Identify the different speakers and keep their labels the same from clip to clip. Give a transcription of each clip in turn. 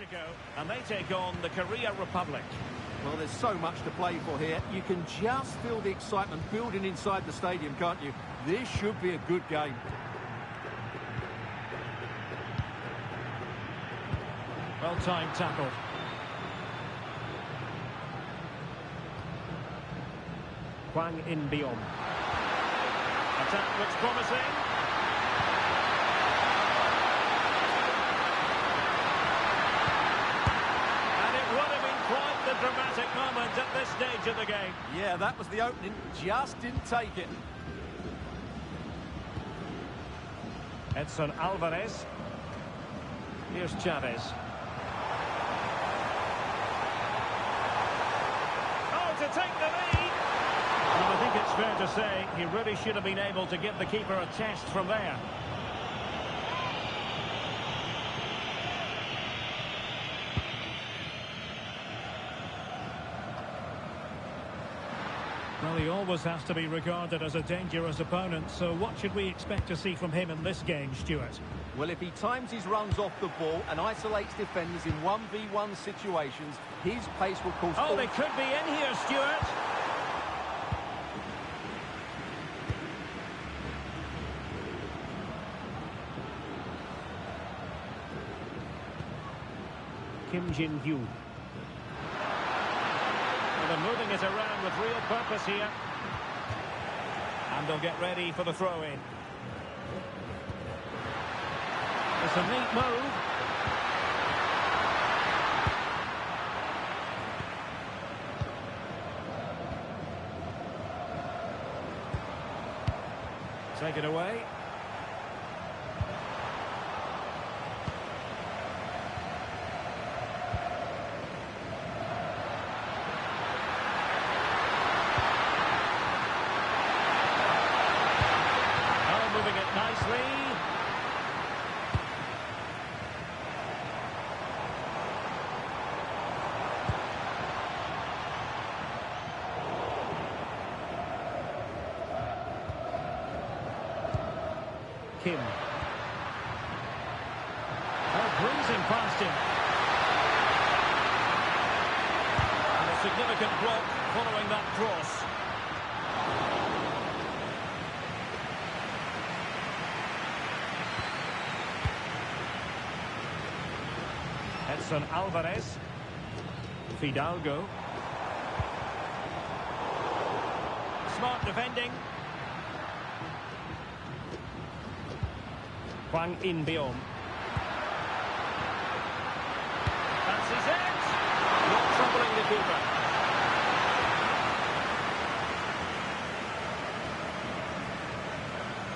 Speaker 1: Mexico, and they take on the Korea Republic.
Speaker 2: Well, there's so much to play for here. You can just feel the excitement building inside the stadium, can't you? This should be a good game.
Speaker 1: Well-timed tackle. Hwang In-beom. Attack looks promising. And it would have been quite the dramatic moment at this stage of the game.
Speaker 2: Yeah, that was the opening. Just didn't take it.
Speaker 1: Edson Alvarez. Here's Chavez. Oh, to take the lead. Well, I think it's fair to say he really should have been able to give the keeper a test from there. Well, he always has to be regarded as a dangerous opponent, so what should we expect to see from him in this game, Stuart?
Speaker 2: Well, if he times his runs off the ball and isolates defenders in 1v1 situations, his pace will cause...
Speaker 1: Oh, they could be in here, Stuart. Kim Jin-hyo. Well, they're moving it around with real purpose here. And they'll get ready for the throw-in. It's a neat move. Take it away. Moving it nicely. Kim. Oh, breezing past him. And a significant block following that cross. Edson Alvarez. Fidalgo. Smart defending. Hwang In-beom. Fancies it. Not troubling the keeper.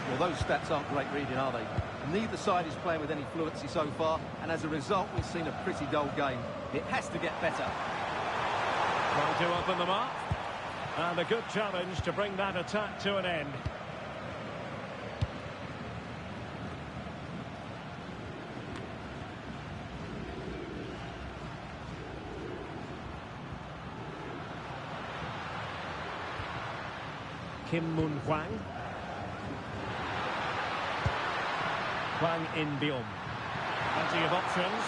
Speaker 2: Well, those stats aren't great reading, are they? Neither side is playing with any fluency so far, and as a result, we've seen a pretty dull game. It has to get better.
Speaker 1: Trying to open them up. And a good challenge to bring that attack to an end. Kim Moon-hwang. Hwang In-beom. Plenty of options.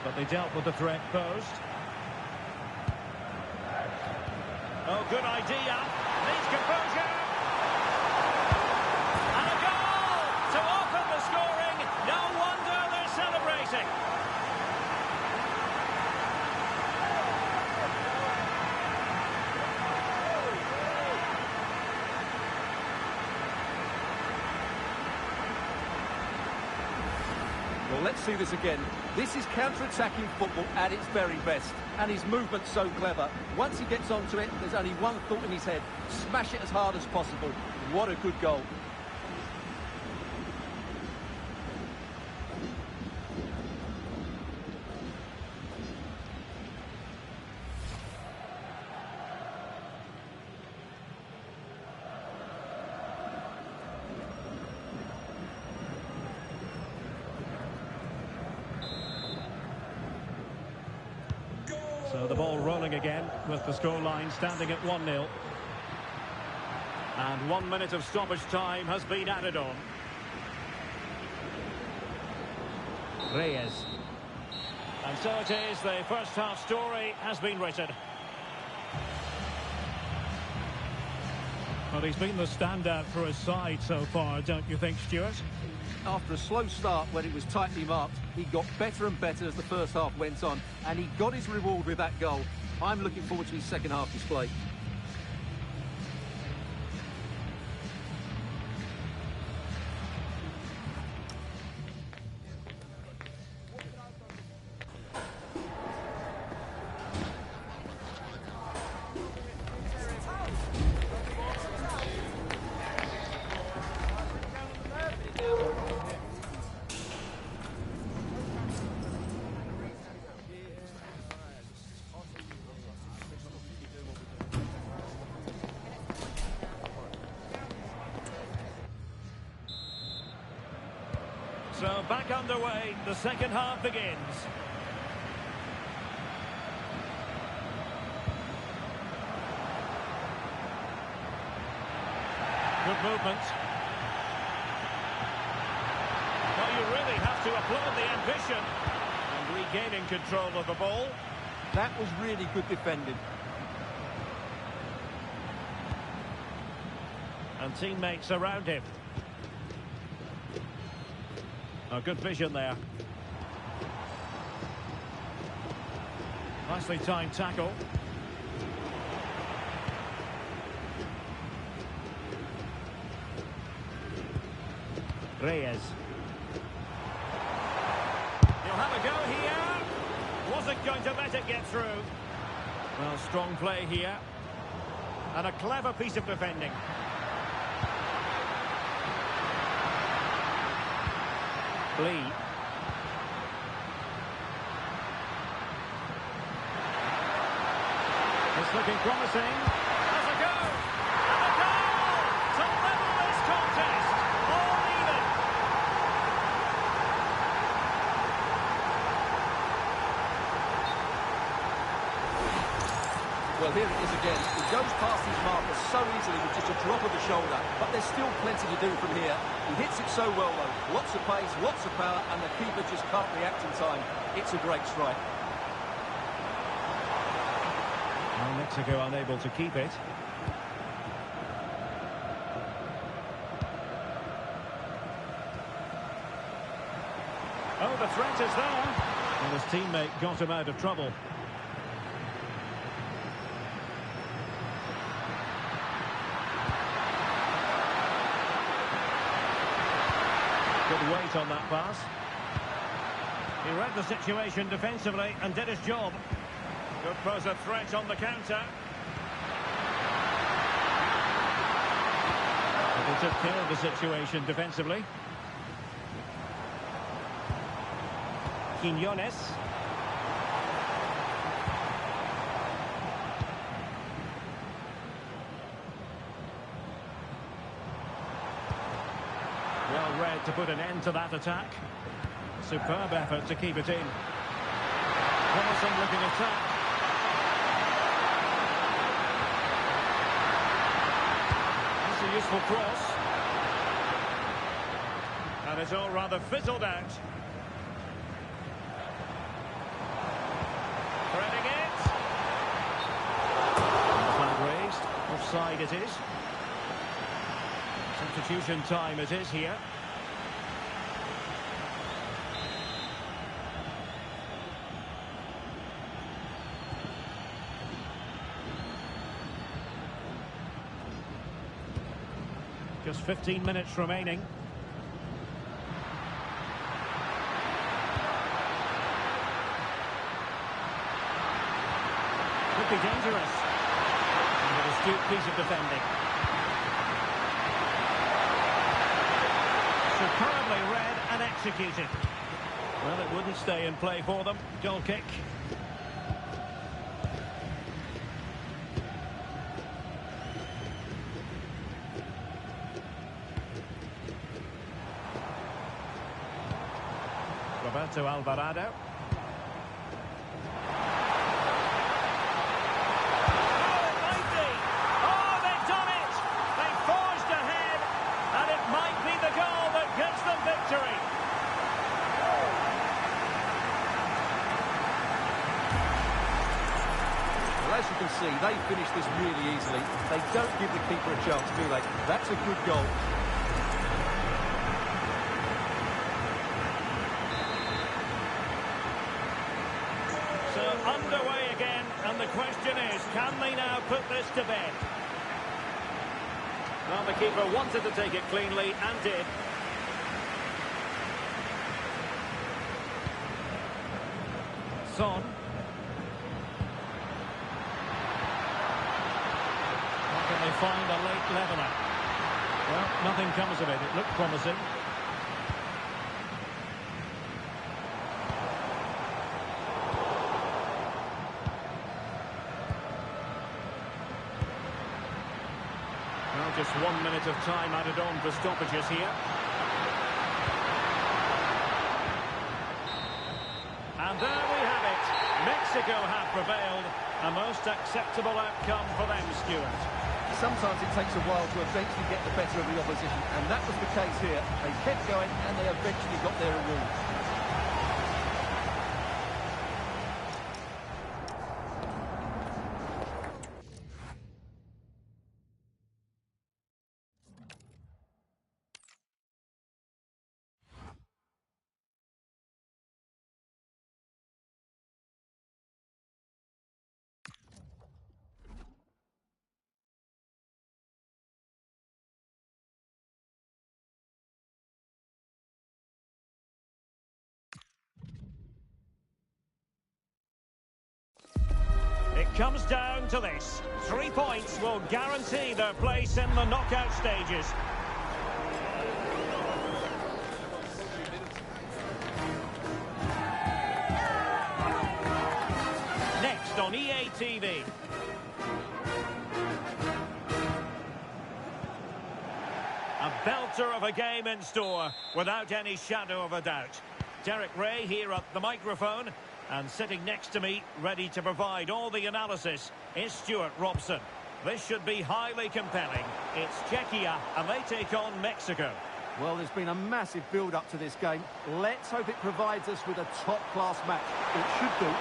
Speaker 1: But they dealt with the threat posed. Oh, good idea. Needs composure. And a goal to open the scoring. No wonder they're celebrating.
Speaker 2: Well, let's see this again. This is counter-attacking football at its very best. And his movement's so clever. Once he gets onto it, there's only one thought in his head. Smash it as hard as possible. What a good goal.
Speaker 1: So the ball rolling again with the scoreline standing at 1-0. And 1 minute of stoppage time has been added on. Reyes. And so it is, the first half story has been written.
Speaker 3: Well, he's been the standout for his side so far, don't you think, Stuart?
Speaker 2: After a slow start when it was tightly marked, he got better and better as the first half went on, and he got his reward with that goal. I'm looking forward to his second half display.
Speaker 1: So back underway, the second half begins. Good movement. Well, you really have to applaud the ambition and regaining control of the ball.
Speaker 2: That was really good defending.
Speaker 1: And teammates around him. A good vision there. Nicely timed tackle. Reyes. He'll have a go here. Wasn't going to let it get through. Well, strong play here. And a clever piece of defending. Lee. It's looking promising. Has a go! And a goal! To level this contest! All even!
Speaker 2: Well, here it is again. He goes past his marker so easily with just a drop of the shoulder, but there's still plenty to do from here. He hits it so well, though. Lots of pace, lots of power, and the keeper just can't react in time. It's a great strike.
Speaker 1: Well, Mexico unable to keep it. Oh, the threat is there. And his teammate got him out of trouble. Good weight on that pass. He read the situation defensively and did his job. Could pose a threat on the counter. But he took care of the situation defensively. Quiñones. Well read to put an end to that attack. Superb effort to keep it in. Promising looking attack. That's a useful cross. And it's all rather fizzled out. Threading it. Flag raised. Offside it is. Substitution time it is here. Just 15 minutes remaining. Could be dangerous. And an astute piece of defending. Superbly read and executed. Well, it wouldn't stay in play for them. Goal kick. Roberto Alvarado.
Speaker 2: see, they finish this really easily. They don't give the keeper a chance, do they? That's a good goal.
Speaker 1: So underway again, and the question is, can they now put this to bed? Well, the keeper wanted to take it cleanly and did. Son. How can they find a late leveller? Well, nothing comes of it. It looked promising. Well, just 1 minute of time added on for stoppages here. And there we have it. Mexico have prevailed. A most acceptable outcome for them, Stuart.
Speaker 2: Sometimes it takes a while to eventually get the better of the opposition, and that was the case here. They kept going, and they eventually got their reward.
Speaker 1: It comes down to this. 3 points will guarantee their place in the knockout stages. Next on EA TV. A belter of a game in store, without any shadow of a doubt. Derek Ray here at the microphone. And sitting next to me, ready to provide all the analysis, is Stuart Robson. This should be highly compelling. It's Czechia, and they take on Mexico.
Speaker 2: Well, there's been a massive build-up to this game. Let's hope it provides us with a top-class match. It should do.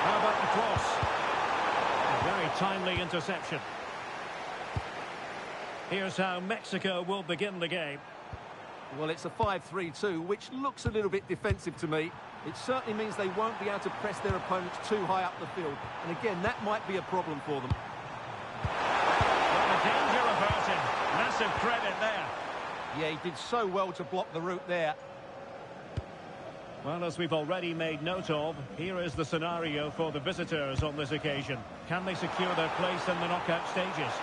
Speaker 1: How about the cross? A very timely interception. Here's how Mexico will begin the game.
Speaker 2: Well, it's a 5-3-2, which looks a little bit defensive to me. It certainly means they won't be able to press their opponents too high up the field. And again, that might be a problem for them.
Speaker 1: But the danger averted. Massive credit there.
Speaker 2: Yeah, he did so well to block the route there.
Speaker 1: Well, as we've already made note of, here is the scenario for the visitors on this occasion. Can they secure their place in the knockout stages?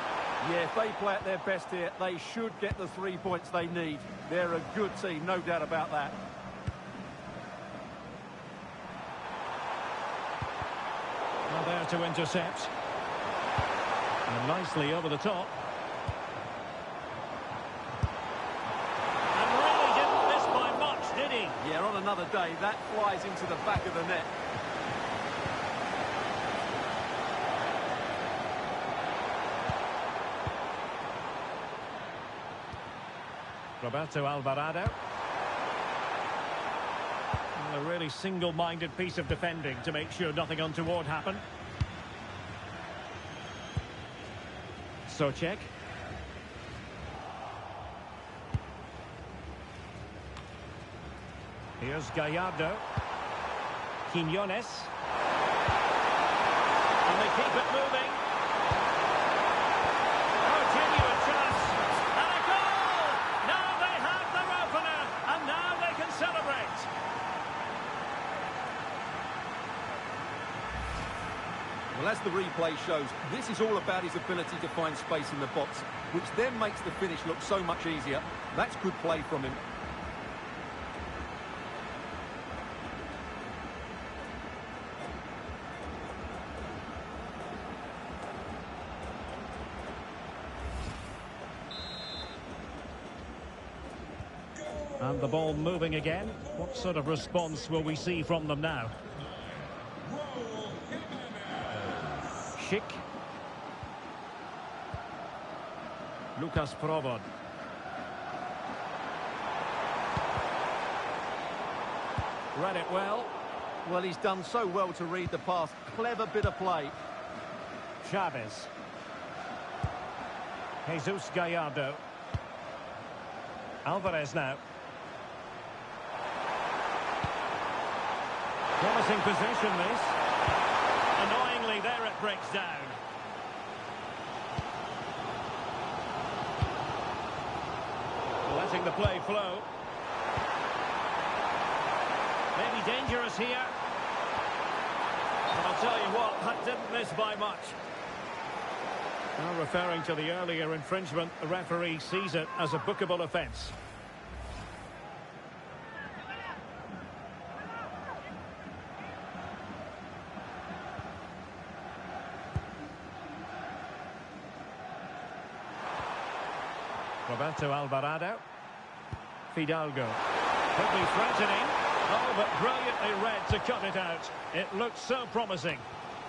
Speaker 2: Yeah, if they play at their best here, they should get the 3 points they need. They're a good team, no doubt about that.
Speaker 1: Well, there to intercept. And nicely over the top. And really didn't miss by much, did he?
Speaker 2: Yeah, on another day, that flies into the back of the net.
Speaker 1: Roberto Alvarado. A really single-minded piece of defending to make sure nothing untoward happened. Socek. Here's Gallardo. Quiñones. And they keep it moving. Oh, genuine chance. And a goal! Now they have their opener, and now they can celebrate.
Speaker 2: Well, as the replay shows, this is all about his ability to find space in the box, which then makes the finish look so much easier. That's good play from him.
Speaker 1: And the ball moving again. What sort of response will we see from them now? Schick. Lucas Provod. Read it well.
Speaker 2: Well, he's done so well to read the pass. Clever bit of play.
Speaker 1: Chavez. Jesus Gallardo. Alvarez now. Promising position, this. Annoyingly, there it breaks down. Letting the play flow. Maybe dangerous here. And I'll tell you what, that didn't miss by much. Now referring to the earlier infringement, the referee sees it as a bookable offence. Roberto Alvarado. Fidalgo. Could be threatening. Oh, but brilliantly read to cut it out. It looked so promising.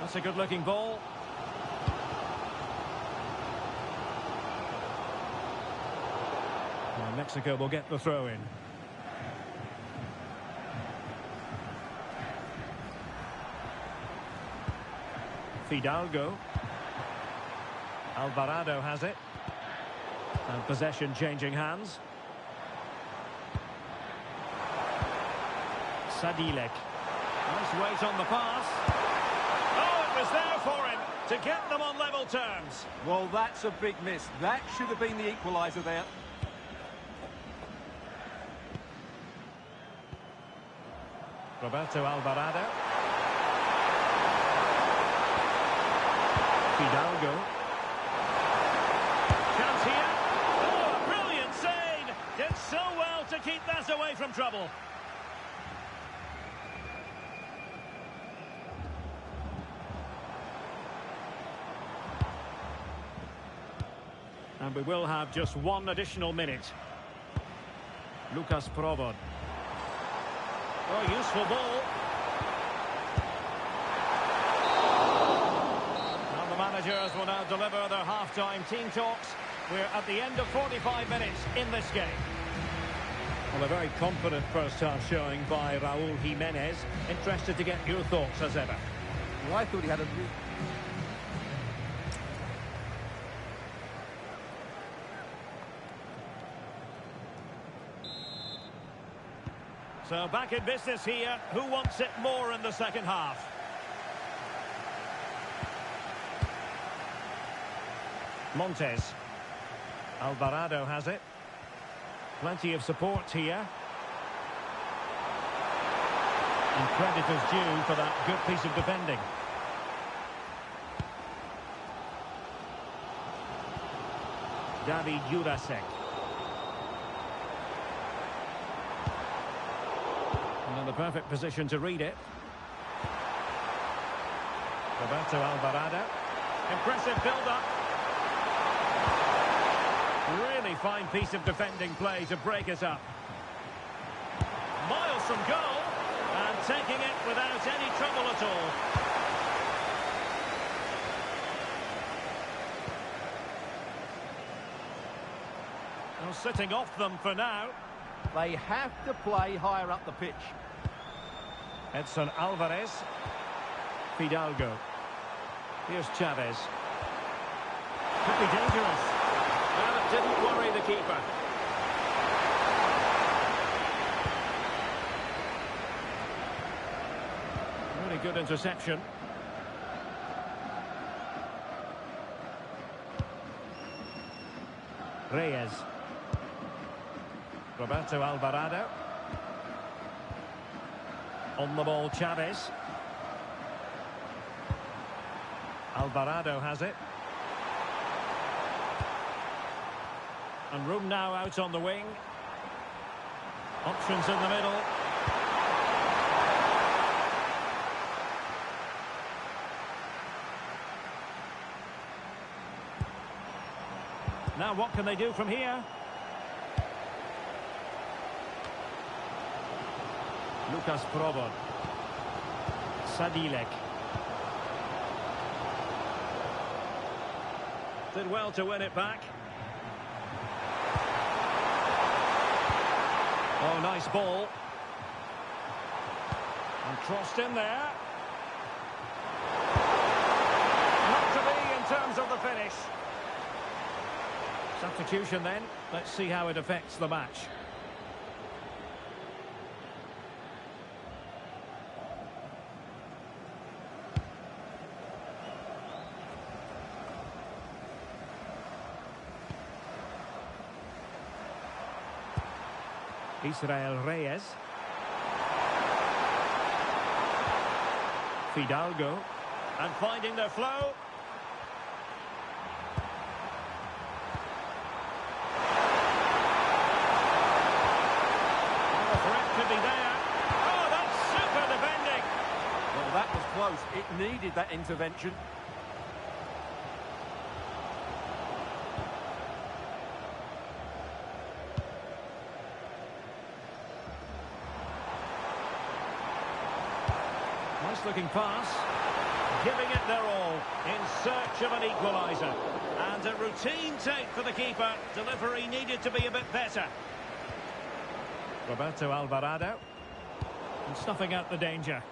Speaker 1: That's a good-looking ball. Well, Mexico will get the throw-in. Fidalgo. Alvarado has it. And possession changing hands. Sadilek. Nice weight on the pass. Oh, it was there for him to get them on level terms.
Speaker 2: Well, that's a big miss. That should have been the equaliser there.
Speaker 1: Roberto Alvarado. Fidalgo. Chance here. Oh, a brilliant save. Did so well to keep that away from trouble. And we will have just one additional minute. Lucas Provod. Oh, useful ball. And the managers will now deliver their half-time team talks. We're at the end of 45 minutes in this game. Well, a very confident first-half showing by Raúl Jiménez. Interested to get your thoughts as ever.
Speaker 2: Well, I thought he had a...
Speaker 1: So back in business here. Who wants it more in the second half? Montes. Alvarado has it. Plenty of support here. And credit is due for that good piece of defending. David Jurasek. And in the perfect position to read it. Roberto Alvarado. Impressive build-up. Really fine piece of defending play to break us up. Miles from goal. And taking it without any trouble at all. Well, sitting off them for now.
Speaker 2: They have to play higher up the pitch.
Speaker 1: Edson Alvarez. Fidalgo. Here's Chavez. Could be dangerous. Well, it didn't worry the keeper. Really good interception. Reyes. Roberto Alvarado. On the ball, Chavez. Alvarado has it. And room now out on the wing. Options in the middle. Now what can they do from here? Lucas Provod. Sadilek. Did well to win it back. Oh, nice ball. And crossed in there. Not to be in terms of the finish. Substitution then. Let's see how it affects the match. Israel Reyes. Fidalgo. And finding their flow. And the threat could be there. Oh, that's super defending.
Speaker 2: Well, that was close. It needed that intervention.
Speaker 1: Nice looking pass. Giving it their all in search of an equaliser. And a routine take for the keeper. Delivery needed to be a bit better. Roberto Alvarado. And snuffing out the danger.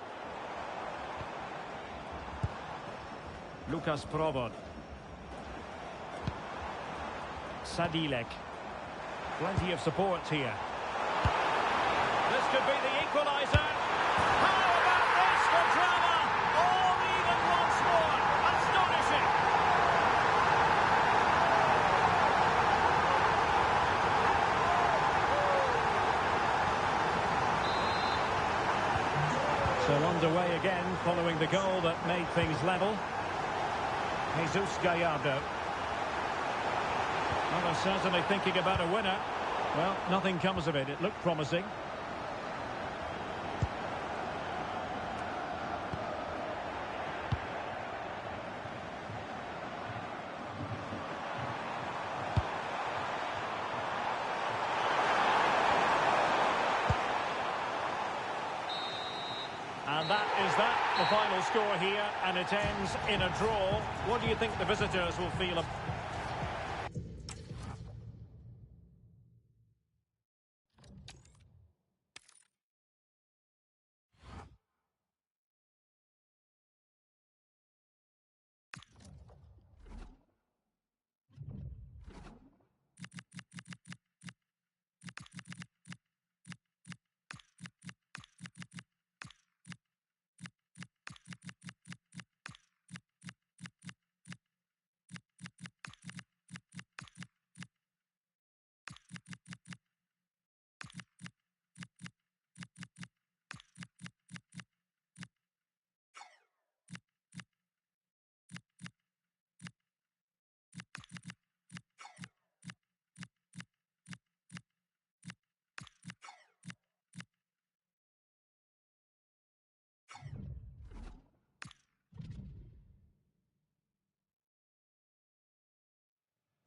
Speaker 1: Lucas Provod. Sadilek. Plenty of support here. This could be the equaliser. How about this for drama? All even once more. Astonishing. So underway again following the goal that made things level. Jesus Gallardo. Well, they're certainly thinking about a winner. Well, nothing comes of it. It looked promising. And that is the final score here, and it ends in a draw. What do you think the visitors will feel about?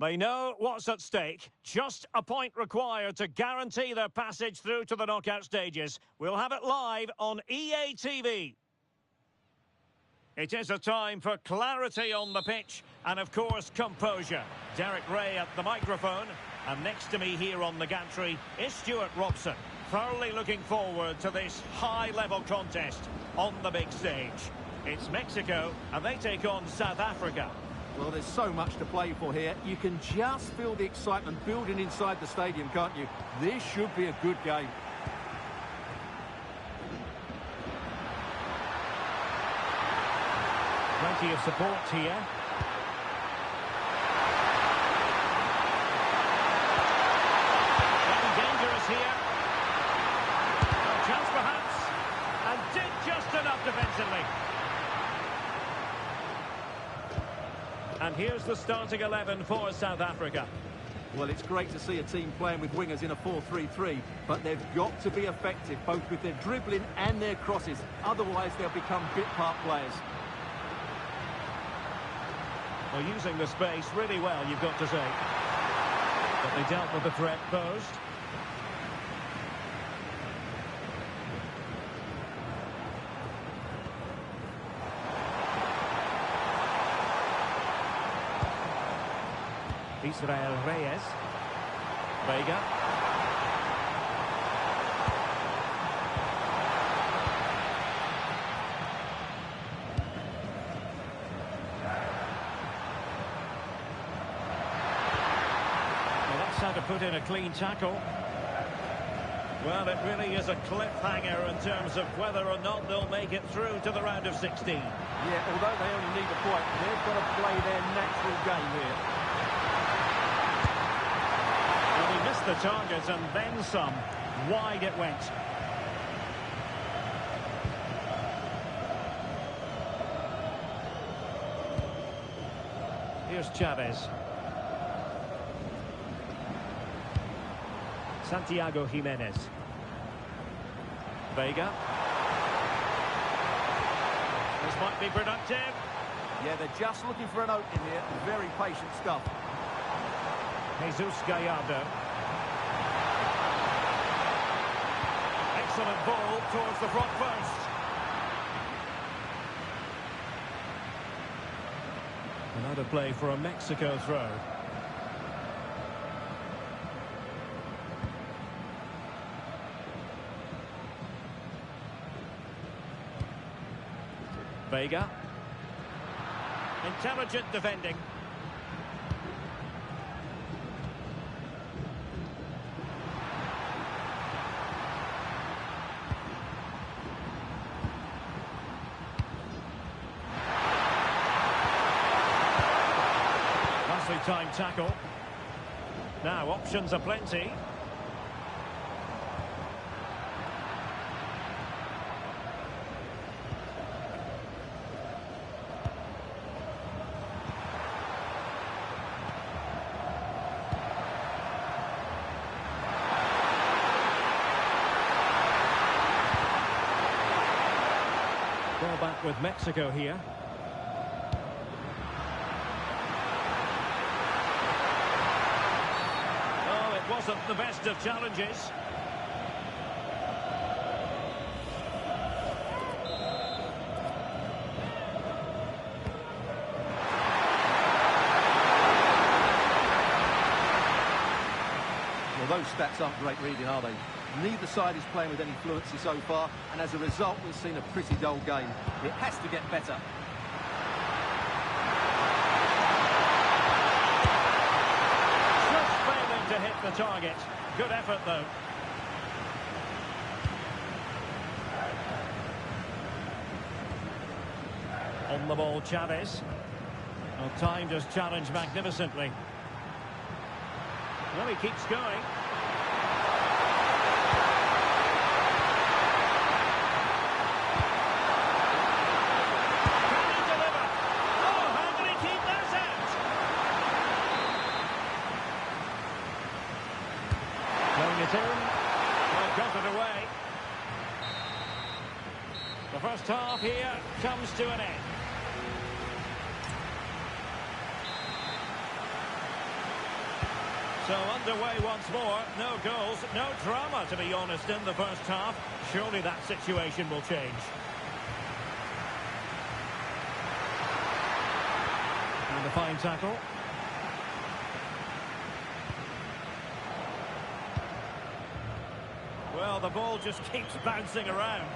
Speaker 1: They know what's at stake. Just a point required to guarantee their passage through to the knockout stages. We'll have it live on EA TV. It is a time for clarity on the pitch and, of course, composure. Derek Ray at the microphone. And next to me here on the gantry is Stuart Robson. Thoroughly looking forward to this high-level contest on the big stage. It's Mexico, and they take on South Africa.
Speaker 2: Well, there's so much to play for here. You can just feel the excitement building inside the stadium, can't you? This should be a good game.
Speaker 1: Plenty of support here. Getting dangerous here. A chance perhaps. And did just enough defensively. And here's the starting 11 for South Africa.
Speaker 2: Well, it's great to see a team playing with wingers in a 4-3-3, but they've got to be effective, both with their dribbling and their crosses. Otherwise, they'll become bit-part players.
Speaker 1: Well, using the space really well, you've got to say. But they dealt with the threat posed. Israel Reyes. Vega. how to put in a clean tackle. Well, it really is a cliffhanger in terms of whether or not they'll make it through to the round of 16.
Speaker 2: Yeah, although they only need a point, they've got to play their natural game here.
Speaker 1: Well, he missed the target and then some. Wide it went. Here's Chavez. Santiago Jimenez. Vega. This might be productive.
Speaker 2: Yeah, they're just looking for an opening here. Very patient stuff.
Speaker 1: Jesus Gallardo. Excellent ball towards the front post. Another play for a Mexico throw. Vega. Intelligent defending. Nicely timed tackle. Now options are plenty. Ball back with Mexico here. Oh, it wasn't the best of challenges.
Speaker 2: Well, those stats aren't great reading, are they? Neither side is playing with any fluency so far, and as a result, we've seen a pretty dull game. It has to get better.
Speaker 1: Just failing to hit the target. Good effort, though. On the ball, Chavez. Well, timed his challenge magnificently. Well, he keeps going. It in. Well, got it away. The first half here comes to an end. So underway once more. No goals, no drama, to be honest, in the first half. Surely that situation will change. And a fine tackle. Well, the ball just keeps bouncing around.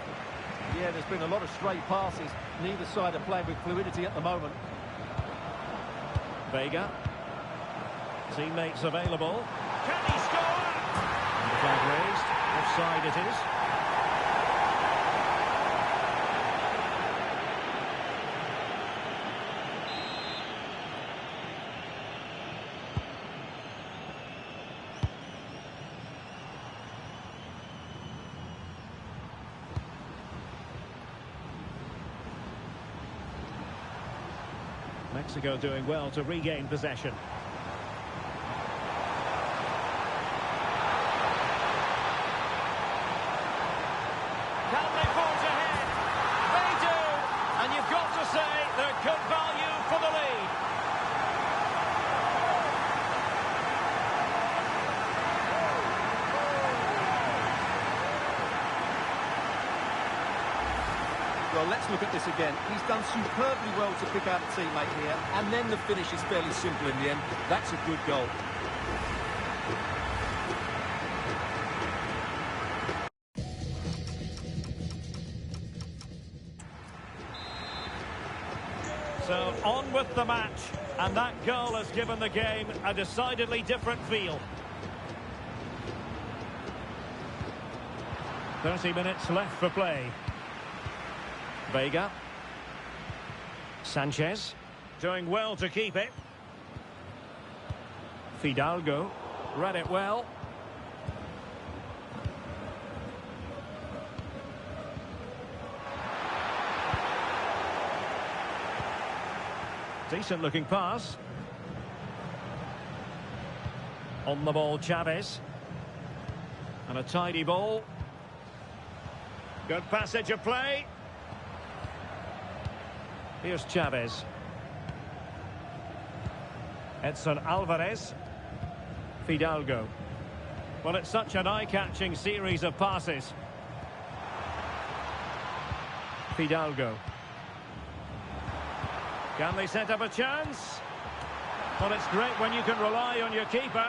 Speaker 2: Yeah, there's been a lot of stray passes. Neither side are playing with fluidity at the moment.
Speaker 1: Vega. Teammates available. Can he score? And the flag raised. Offside it is. Mexico doing well to regain possession. Can they forge ahead? They do! And you've got to say they're good value for the lead.
Speaker 2: Well, let's look at this again. He's done superbly well to pick out a teammate here, and then the finish is fairly simple in the end. That's a good goal.
Speaker 1: So on with the match, and that goal has given the game a decidedly different feel.
Speaker 3: 30 minutes left for play.
Speaker 1: Vega. Sanchez. Doing well to keep it. Fidalgo. Read it well. Decent looking pass. On the ball, Chavez. And a tidy ball. Good passage of play. Here's Chavez. Edson Alvarez. Fidalgo. Well, it's such an eye-catching series of passes. Fidalgo. Can they set up a chance? Well, it's great when you can rely on your keeper.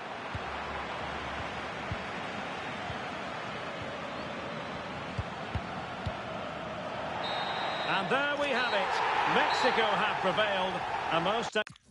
Speaker 1: And there we have it. Mexico have prevailed. A most...